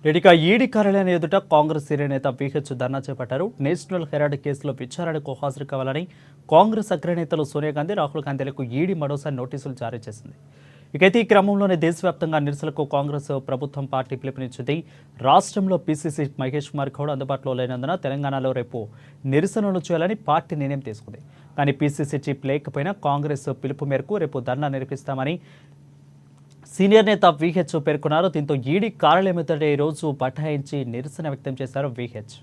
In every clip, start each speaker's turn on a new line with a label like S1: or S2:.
S1: రెడ్డిగా ED కార్యాలయం ఎదుట Congress senior నేత విహెచ్ ధర్నా చేపట్టారు. నేషనల్ హెరాల్డ్ కేసులో విచారణకు హాజరు కావాలని కాంగ్రెస్ అగ్రనేతలు సోనియా గాంధీ, రాహుల్ గాంధీలకు ఈడీ మరోసారి నోటీసులు జారీ చేసింది. ఇకైతే ఈ క్రమంలోనే దేశవ్యాప్తంగా నిరసనలకు కాంగ్రెస్ ప్రభుత్వం పార్టీ పిలుపునిచ్చింది. రాష్ట్రంలో పీసీసీ మహేష్ కుమార్ గౌడ్ అందుబాటులో లేనందున తెలంగాణలో రేపు నిరసనలు చేయాలని పార్టీ నిర్ణయం తీసుకుంది. కానీ పీసీసీ చీఫ్ లేకపోయినా కాంగ్రెస్ పిలుపు మేరకు రేపు ధర్నా నిర్వహిస్తామని సీనియర్ నేత విహెచ్ పేర్కొన్నారు. దీంతో ఈడీ కార్యాలయం ఎదుట ఈ రోజు బటాయించి నిరసన వ్యక్తం చేశారు విహెచ్.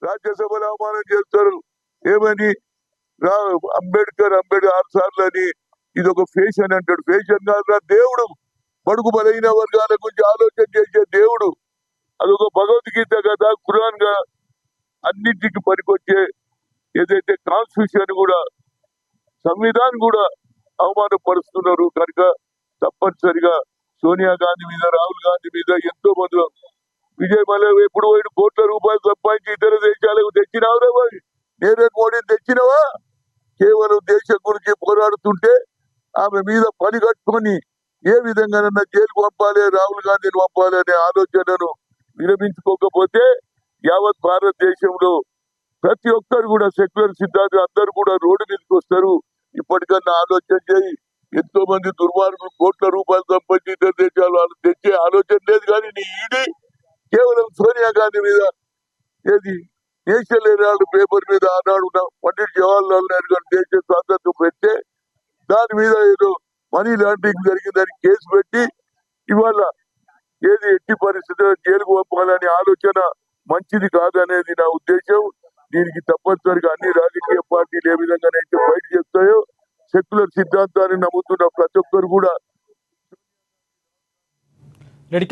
S2: రాజ్యసభలో అవమానం చేస్తారు ఏమని, అంబేద్కర్ 6 సార్లు అని ఇది ఒక ఫ్యాషన్ అంటాడు. ఫ్యాషన్ కాదురా, దేవుడు బడుగు బలైన వర్గాల గురించి ఆలోచన చేసే దేవుడు. అదొక భగవద్గీత కదా, ఖురాన్ గా అన్నింటికి పనికొచ్చే ఏదైతే కాన్స్టిట్యూషన్ కూడా సంవిధానం కూడా అవమానపరుస్తున్నారు. కనుక తప్పనిసరిగా సోనియా గాంధీ మీద, రాహుల్ గాంధీ మీద ఎంతో మంది విజయ్ మల్య ఎప్పుడు పోయిన కోట్ల రూపాయలు సంపాదించి ఇతర దేశాలకు తెచ్చినావురా? నరేంద్ర మోడీని తెచ్చినవా? కేవలం దేశం గురించి పోరాడుతుంటే ఆమె మీద పని కట్టుకొని ఏ విధంగానన్నా జైలుకు పంపాలి, రాహుల్ గాంధీని పంపాలి అనే ఆలోచనను విరమించుకోకపోతే యావత్ భారతదేశంలో ప్రతి ఒక్కరు కూడా సెక్యులర్ సిద్ధాంతం అందరూ కూడా రోడ్డు మీదకి వస్తారు. ఇప్పటికన్నా ఆలోచన చేయి. ఎంతో మంది దుర్మార్గులు కోట్ల రూపాయలు సంపాదించి ఇతర దేశాలు వాళ్ళు తెచ్చే ఆలోచన లేదు. కానీ నీ ఈడీ కేవలం సోనియా గాంధీ మీద, ఏది నేషనల్ హెరాల్డ్ పేపర్ మీద ఆనాడు పండిట్ జవహర్లాల్ నెహ్రూ గారు దేశ స్వాతంత్రం పెడితే దాని మీద ఏదో మనీ లాండరింగ్ జరిగిందని కేసు పెట్టి ఇవాళ ఏది ఎట్టి పరిస్థితుల్లో జైలుకు పంపాలనే ఆలోచన మంచిది కాదనేది నా ఉద్దేశం. దీనికి తప్పనిసరిగా అన్ని రాజకీయ పార్టీలు ఏ విధంగానైతే ఫైట్ చేస్తాయో సెక్యులర్ సిద్ధాంతాన్ని నమ్ముతున్న ప్రతి ఒక్కరు కూడా